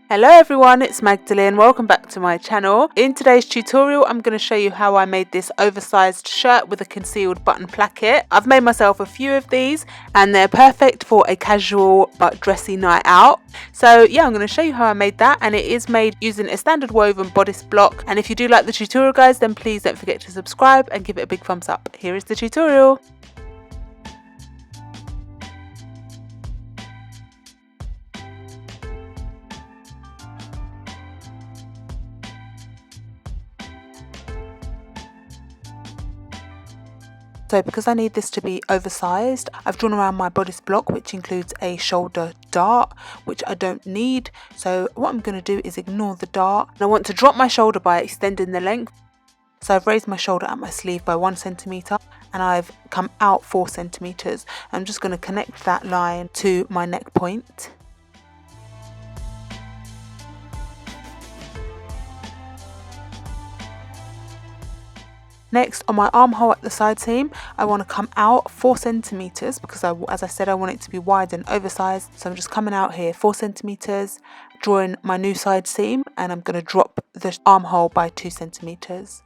Hello everyone, it's Magdalene. Welcome back to my channel. In today's tutorial, I'm going to show you how I made this oversized shirt with a concealed button placket. I've made myself a few of these and they're perfect for a casual but dressy night out. So yeah, I'm going to show you how I made that, and it is made using a standard woven bodice block. And if you do like the tutorial guys, then please don't forget to subscribe and give it a big thumbs up. Here is the tutorial. So because I need this to be oversized, I've drawn around my bodice block, which includes a shoulder dart, which I don't need. So what I'm going to do is ignore the dart. And I want to drop my shoulder by extending the length. So I've raised my shoulder at my sleeve by 1 centimetre and I've come out 4 centimetres. I'm just going to connect that line to my neck point. Next, on my armhole at the side seam, I want to come out 4 centimetres because as I said, I want it to be wide and oversized. So I'm just coming out here 4 centimetres, drawing my new side seam, and I'm going to drop the armhole by 2 centimetres.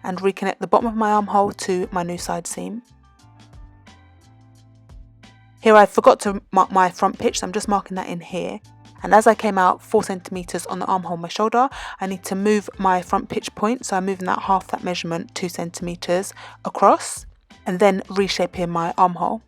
And reconnect the bottom of my armhole to my new side seam. Here I forgot to mark my front pitch, so I'm just marking that in here. And as I came out 4 centimetres on the armhole, my shoulder, I need to move my front pitch point. So I'm moving that half that measurement, 2 centimetres across, and then reshaping my armhole.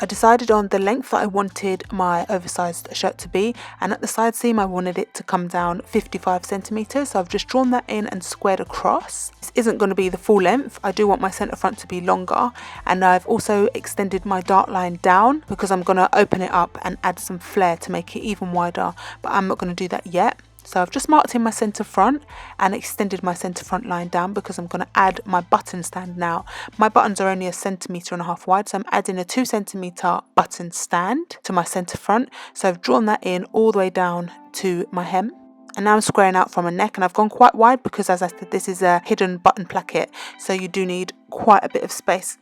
I decided on the length that I wanted my oversized shirt to be, and at the side seam I wanted it to come down 55 centimetres, so I've just drawn that in and squared across. This isn't going to be the full length. I do want my centre front to be longer, and I've also extended my dart line down because I'm going to open it up and add some flare to make it even wider, but I'm not going to do that yet. So I've just marked in my centre front and extended my centre front line down because I'm going to add my button stand now. My buttons are only 1.5 centimetres wide, so I'm adding a 2 centimetre button stand to my centre front. So I've drawn that in all the way down to my hem. And now I'm squaring out from my neck, and I've gone quite wide because, as I said, this is a hidden button placket, so you do need quite a bit of space.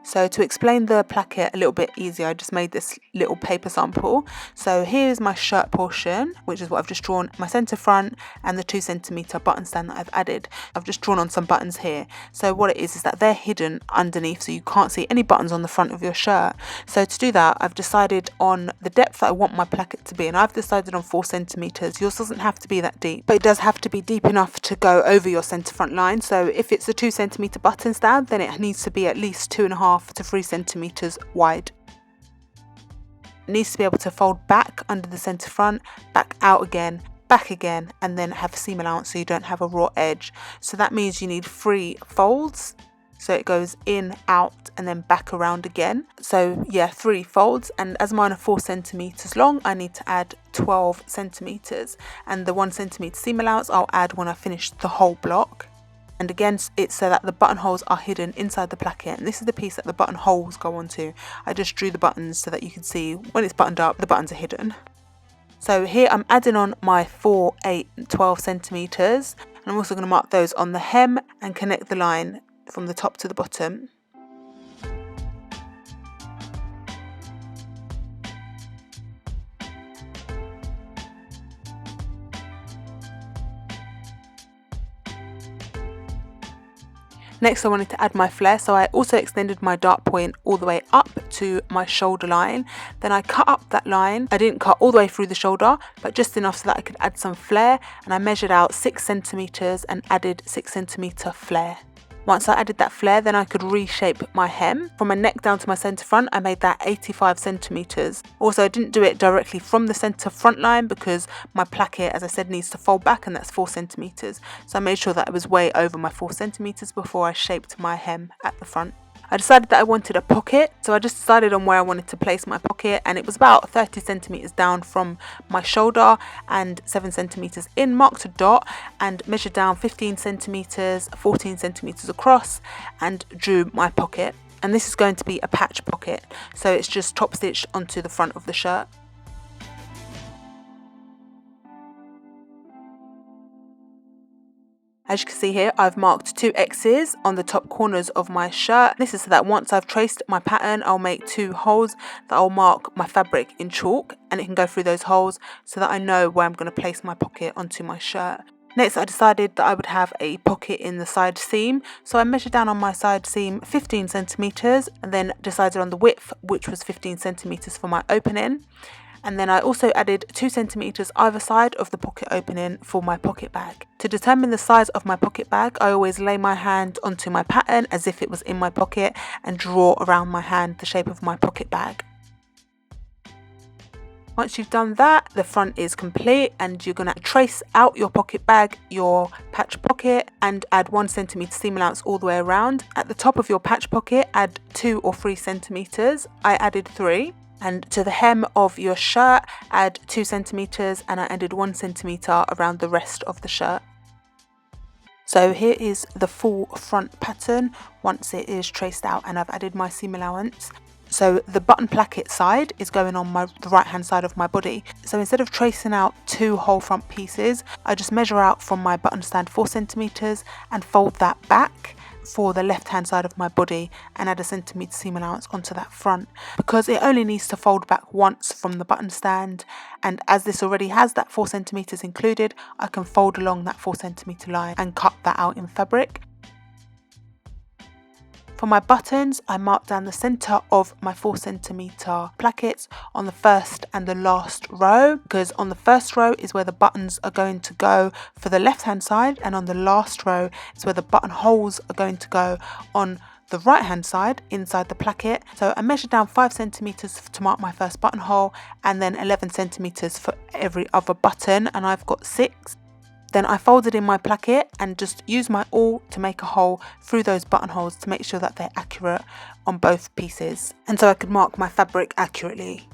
So to explain the placket a little bit easier, I just made this little paper sample. So here's my shirt portion, which is what I've just drawn, my centre front and the 2 centimetre button stand that I've added. I've just drawn on some buttons here. So what it is that they're hidden underneath, so you can't see any buttons on the front of your shirt. So to do that, I've decided on the depth that I want my placket to be, and I've decided on 4 centimetres. Yours doesn't have to be that deep, but it does have to be deep enough to go over your centre front line. So if it's a 2 centimetre button stand, then it needs to be at least 2.5 to 3 centimetres wide. It needs to be able to fold back under the centre front, back out again, back again, and then have a seam allowance so you don't have a raw edge. So that means you need 3 folds. So it goes in, out, and then back around again. So yeah, 3 folds. And as mine are 4 centimetres long, I need to add 12 centimetres. And the 1 centimetre seam allowance I'll add when I finish the whole block. And again, it's so that the buttonholes are hidden inside the placket, and this is the piece that the buttonholes go onto. I just drew the buttons so that you can see when it's buttoned up, the buttons are hidden. So here I'm adding on my 4, 8, and 12 centimetres. And I'm also going to mark those on the hem and connect the line from the top to the bottom. Next I wanted to add my flare, so I also extended my dart point all the way up to my shoulder line. Then I cut up that line. I didn't cut all the way through the shoulder, but just enough so that I could add some flare, and I measured out 6 centimetres and added 6 centimetre flare. Once I added that flare, then I could reshape my hem. From my neck down to my centre front, I made that 85 centimetres. Also, I didn't do it directly from the centre front line because my placket, as I said, needs to fold back, and that's 4 centimetres. So I made sure that it was way over my 4 centimetres before I shaped my hem at the front. I decided that I wanted a pocket, so I just decided on where I wanted to place my pocket, and it was about 30 centimetres down from my shoulder and 7 centimetres in. Marked a dot and measured down 15 centimetres, 14 centimetres across, and drew my pocket. and this is going to be a patch pocket, so it's just top stitched onto the front of the shirt. As you can see here, I've marked 2 X's on the top corners of my shirt. This is so that once I've traced my pattern, I'll make 2 holes that I'll mark my fabric in chalk, and it can go through those holes so that I know where I'm going to place my pocket onto my shirt. Next, I decided that I would have a pocket in the side seam, so I measured down on my side seam 15 centimetres and then decided on the width, which was 15 centimetres for my opening. And then I also added 2 centimetres either side of the pocket opening for my pocket bag. To determine the size of my pocket bag, I always lay my hand onto my pattern as if it was in my pocket and draw around my hand the shape of my pocket bag. Once you've done that, the front is complete, and you're going to trace out your pocket bag, your patch pocket, and add 1 centimetre seam allowance all the way around. At the top of your patch pocket, add 2 or 3 centimetres. I added 3. And to the hem of your shirt, add 2 centimetres, and I added 1 centimetre around the rest of the shirt. So here is the full front pattern once it is traced out and I've added my seam allowance. So the button placket side is going on the right hand side of my body. So instead of tracing out 2 whole front pieces, I just measure out from my button stand 4 centimetres and fold that back for the left hand side of my body and add a centimetre seam allowance onto that front, because it only needs to fold back once from the button stand, and as this already has that 4 centimetres included, I can fold along that 4 centimetre line and cut that out in fabric. For my buttons, I marked down the centre of my 4 centimetre plackets on the first and the last row, because on the first row is where the buttons are going to go for the left hand side, and on the last row is where the buttonholes are going to go on the right hand side inside the placket. So I measured down 5 centimetres to mark my first buttonhole, and then 11 centimetres for every other button, and I've got 6. Then I folded in my placket and just used my awl to make a hole through those buttonholes to make sure that they're accurate on both pieces, and so I could mark my fabric accurately.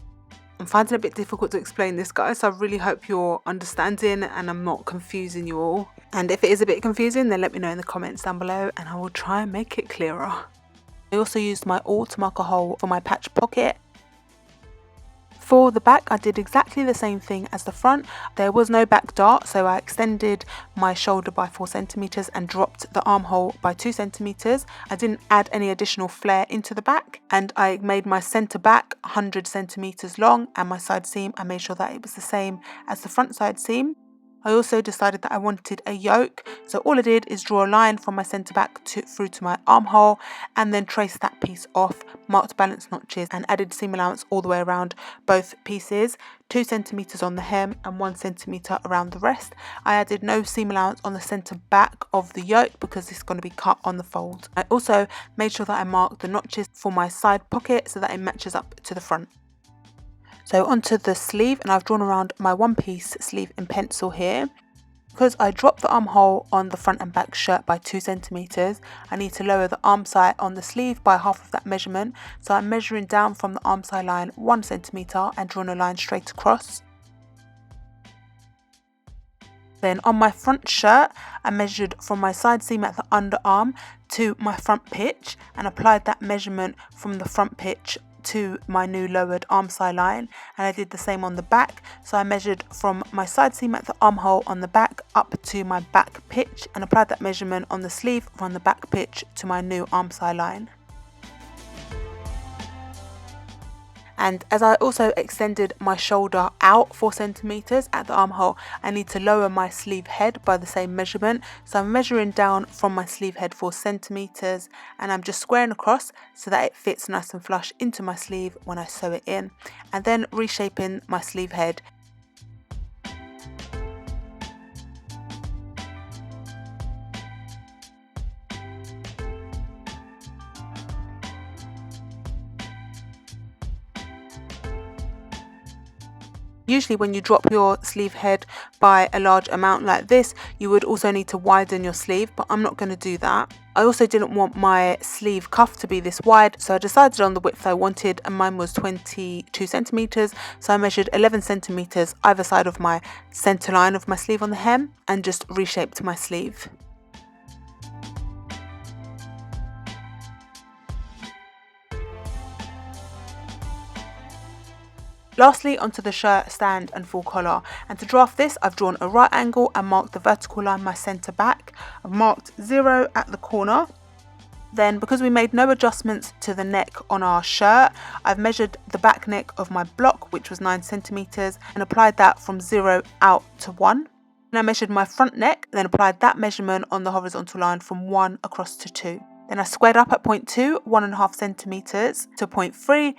I'm finding it a bit difficult to explain this, guys, so I really hope you're understanding and I'm not confusing you all. And if it is a bit confusing, then let me know in the comments down below and I will try and make it clearer. I also used my awl to mark a hole for my patch pocket. For the back, I did exactly the same thing as the front. There was no back dart, so I extended my shoulder by 4 centimetres and dropped the armhole by 2 centimetres. I didn't add any additional flare into the back, and I made my centre back 100 centimetres long, and my side seam, I made sure that it was the same as the front side seam. I also decided that I wanted a yoke, so all I did is draw a line from my centre back through to my armhole, and then trace that piece off, marked balance notches and added seam allowance all the way around both pieces, 2 centimetres on the hem and 1 centimetre around the rest. I added no seam allowance on the centre back of the yoke because this is going to be cut on the fold. I also made sure that I marked the notches for my side pocket so that it matches up to the front. So onto the sleeve, and I've drawn around my 1-piece sleeve in pencil here. Because I dropped the armhole on the front and back shirt by 2 centimetres, I need to lower the arm side on the sleeve by half of that measurement. So I'm measuring down from the arm side line 1 centimetre and drawing a line straight across. Then on my front shirt, I measured from my side seam at the underarm to my front pitch and applied that measurement from the front pitch to my new lowered arm side line, and I did the same on the back. So I measured from my side seam at the armhole on the back up to my back pitch and applied that measurement on the sleeve from the back pitch to my new arm side line. And as I also extended my shoulder out 4 centimetres at the armhole, I need to lower my sleeve head by the same measurement. So I'm measuring down from my sleeve head 4 centimetres and I'm just squaring across so that it fits nice and flush into my sleeve when I sew it in, and then reshaping my sleeve head. Usually when you drop your sleeve head by a large amount like this, you would also need to widen your sleeve, but I'm not going to do that. I also didn't want my sleeve cuff to be this wide, so I decided on the width I wanted, and mine was 22 centimetres. So I measured 11 centimetres either side of my centre line of my sleeve on the hem and just reshaped my sleeve. Lastly, onto the shirt stand and full collar, and to draft this I've drawn a right angle and marked the vertical line my centre back. I've marked 0 at the corner. Then, because we made no adjustments to the neck on our shirt, I've measured the back neck of my block, which was 9 centimetres, and applied that from 0 out to 1. And I measured my front neck, then applied that measurement on the horizontal line from 1 across to 2. Then I squared up at point 2, 1.5 centimetres to point 3,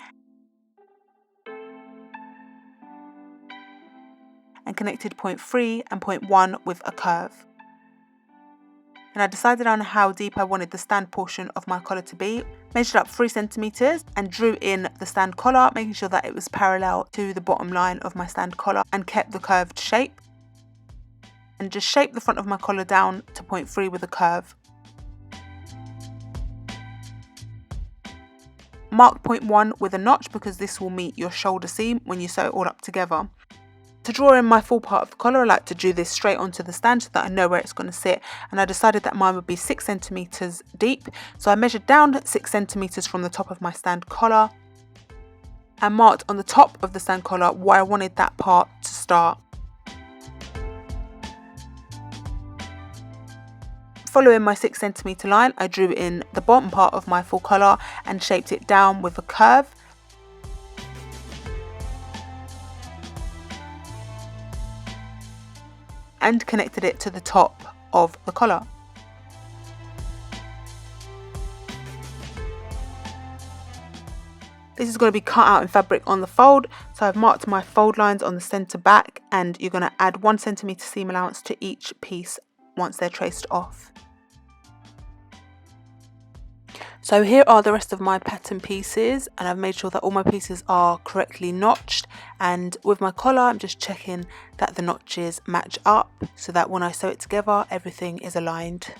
and connected point 3 and point 1 with a curve. And I decided on how deep I wanted the stand portion of my collar to be, measured up 3 centimetres and drew in the stand collar, making sure that it was parallel to the bottom line of my stand collar and kept the curved shape. And just shaped the front of my collar down to point 3 with a curve. Mark point 1 with a notch because this will meet your shoulder seam when you sew it all up together. To draw in my full part of the collar, I like to do this straight onto the stand so that I know where it's going to sit, and I decided that mine would be 6 centimetres deep, so I measured down 6 centimetres from the top of my stand collar and marked on the top of the stand collar where I wanted that part to start. Following my 6 centimetre line, I drew in the bottom part of my full collar and shaped it down with a curve. And connected it to the top of the collar. This is going to be cut out in fabric on the fold, so I've marked my fold lines on the centre back, and you're going to add 1 centimetre seam allowance to each piece once they're traced off. So here are the rest of my pattern pieces, and I've made sure that all my pieces are correctly notched, and with my collar I'm just checking that the notches match up so that when I sew it together everything is aligned.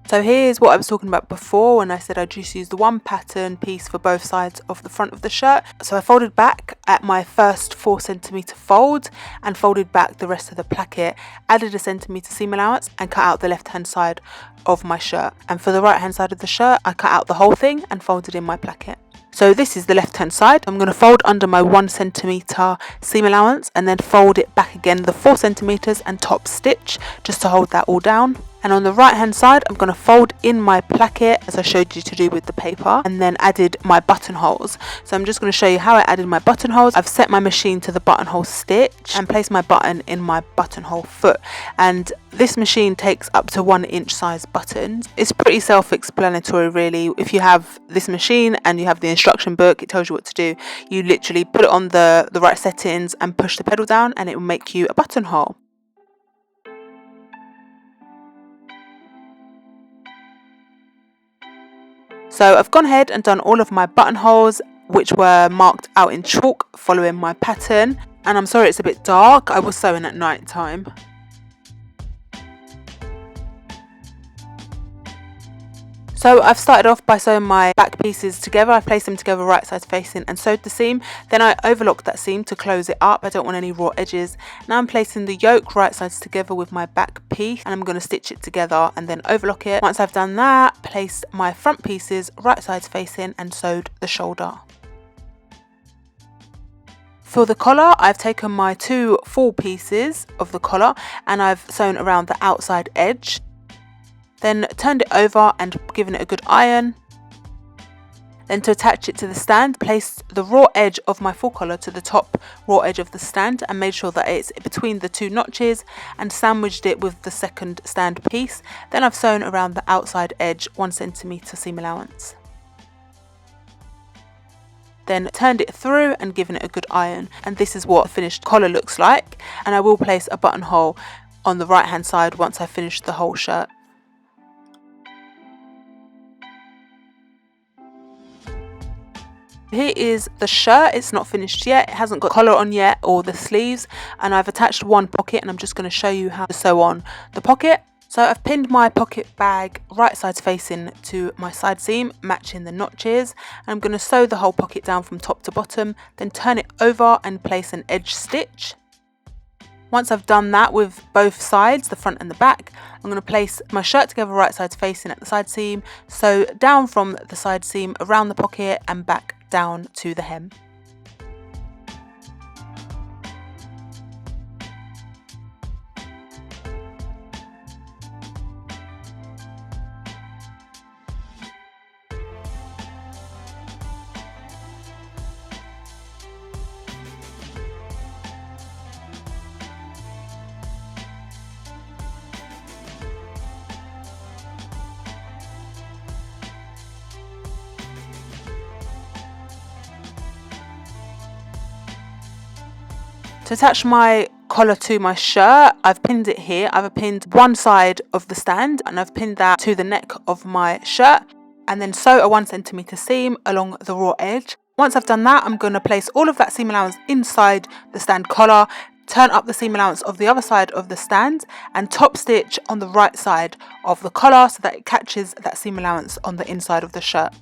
So here's what I was talking about before when I said I just used the one pattern piece for both sides of the front of the shirt. So I folded back at my first 4 centimetre fold and folded back the rest of the placket, added a centimetre seam allowance and cut out the left hand side of my shirt. And for the right hand side of the shirt I cut out the whole thing and folded in my placket. So this is the left hand side. I'm going to fold under my 1 centimetre seam allowance and then fold it back again the 4 centimetres and top stitch just to hold that all down. And on the right hand side I'm going to fold in my placket as I showed you to do with the paper, and then added my buttonholes. So I'm just going to show you how I added my buttonholes. I've set my machine to the buttonhole stitch and placed my button in my buttonhole foot, and this machine takes up to 1 inch size buttons. It's pretty self-explanatory really. If you have this machine and you have the instruction book, it tells you what to do. You literally put it on the right settings and push the pedal down and it will make you a buttonhole. So I've gone ahead and done all of my buttonholes, which were marked out in chalk following my pattern. And I'm sorry it's a bit dark, I was sewing at night time. So I've started off by sewing my back pieces together. I placed them together right sides facing and sewed the seam. Then I overlocked that seam to close it up. I don't want any raw edges. Now I'm placing the yoke right sides together with my back piece, and I'm going to stitch it together and then overlock it. Once I've done that, placed my front pieces right sides facing and sewed the shoulder. For the collar, I've taken my 2 full pieces of the collar and I've sewn around the outside edge. Then turned it over and given it a good iron. Then to attach it to the stand, placed the raw edge of my full collar to the top raw edge of the stand and made sure that it's between the 2 notches and sandwiched it with the second stand piece. Then I've sewn around the outside edge 1 centimetre seam allowance. Then turned it through and given it a good iron, and this is what a finished collar looks like. And I will place a buttonhole on the right hand side once I finish the whole shirt. Here is the shirt. It's not finished yet, it hasn't got collar on yet or the sleeves, and I've attached 1 pocket and I'm just going to show you how to sew on the pocket. So I've pinned my pocket bag right sides facing to my side seam, matching the notches, and I'm going to sew the whole pocket down from top to bottom, then turn it over and place an edge stitch. Once I've done that with both sides, the front and the back, I'm going to place my shirt together right sides facing at the side seam, sew down from the side seam around the pocket and back down to the hem. To attach my collar to my shirt, I've pinned it here. I've pinned one side of the stand and I've pinned that to the neck of my shirt, and then sew a 1 centimetre seam along the raw edge. Once I've done that, I'm going to place all of that seam allowance inside the stand collar, turn up the seam allowance of the other side of the stand and top stitch on the right side of the collar so that it catches that seam allowance on the inside of the shirt.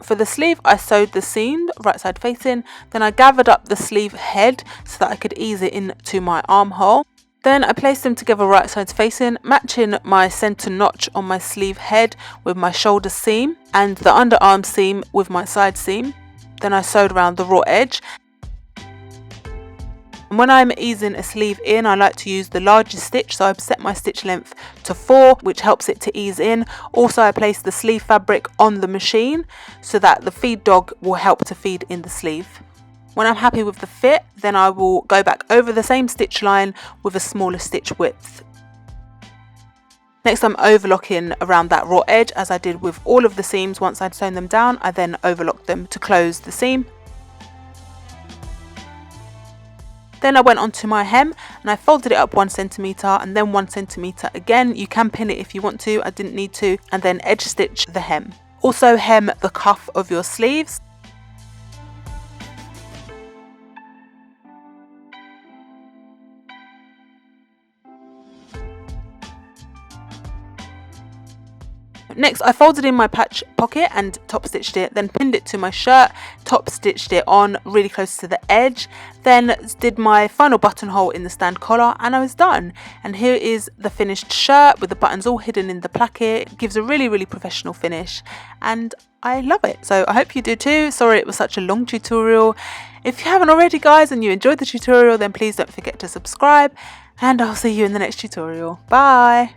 For the sleeve, I sewed the seam right side facing, then I gathered up the sleeve head so that I could ease it into my armhole. Then I placed them together right sides facing, matching my centre notch on my sleeve head with my shoulder seam and the underarm seam with my side seam. Then I sewed around the raw edge. And when I'm easing a sleeve in, I like to use the largest stitch, so I've set my stitch length to 4, which helps it to ease in. Also, I place the sleeve fabric on the machine so that the feed dog will help to feed in the sleeve. When I'm happy with the fit, then I will go back over the same stitch line with a smaller stitch width. Next, I'm overlocking around that raw edge as I did with all of the seams. Once I'd sewn them down, I then overlocked them to close the seam. Then I went onto my hem and I folded it up 1 centimetre and then 1 centimetre again. You can pin it if you want to, I didn't need to, and then edge stitch the hem. Also hem the cuff of your sleeves. Next, I folded in my patch pocket and top stitched it, then pinned it to my shirt, top stitched it on really close to the edge, then did my final buttonhole in the stand collar and I was done. And here is the finished shirt with the buttons all hidden in the placket. It gives a really professional finish and I love it. So I hope you do too. Sorry it was such a long tutorial. If you haven't already, guys, and you enjoyed the tutorial, then please don't forget to subscribe and I'll see you in the next tutorial. Bye!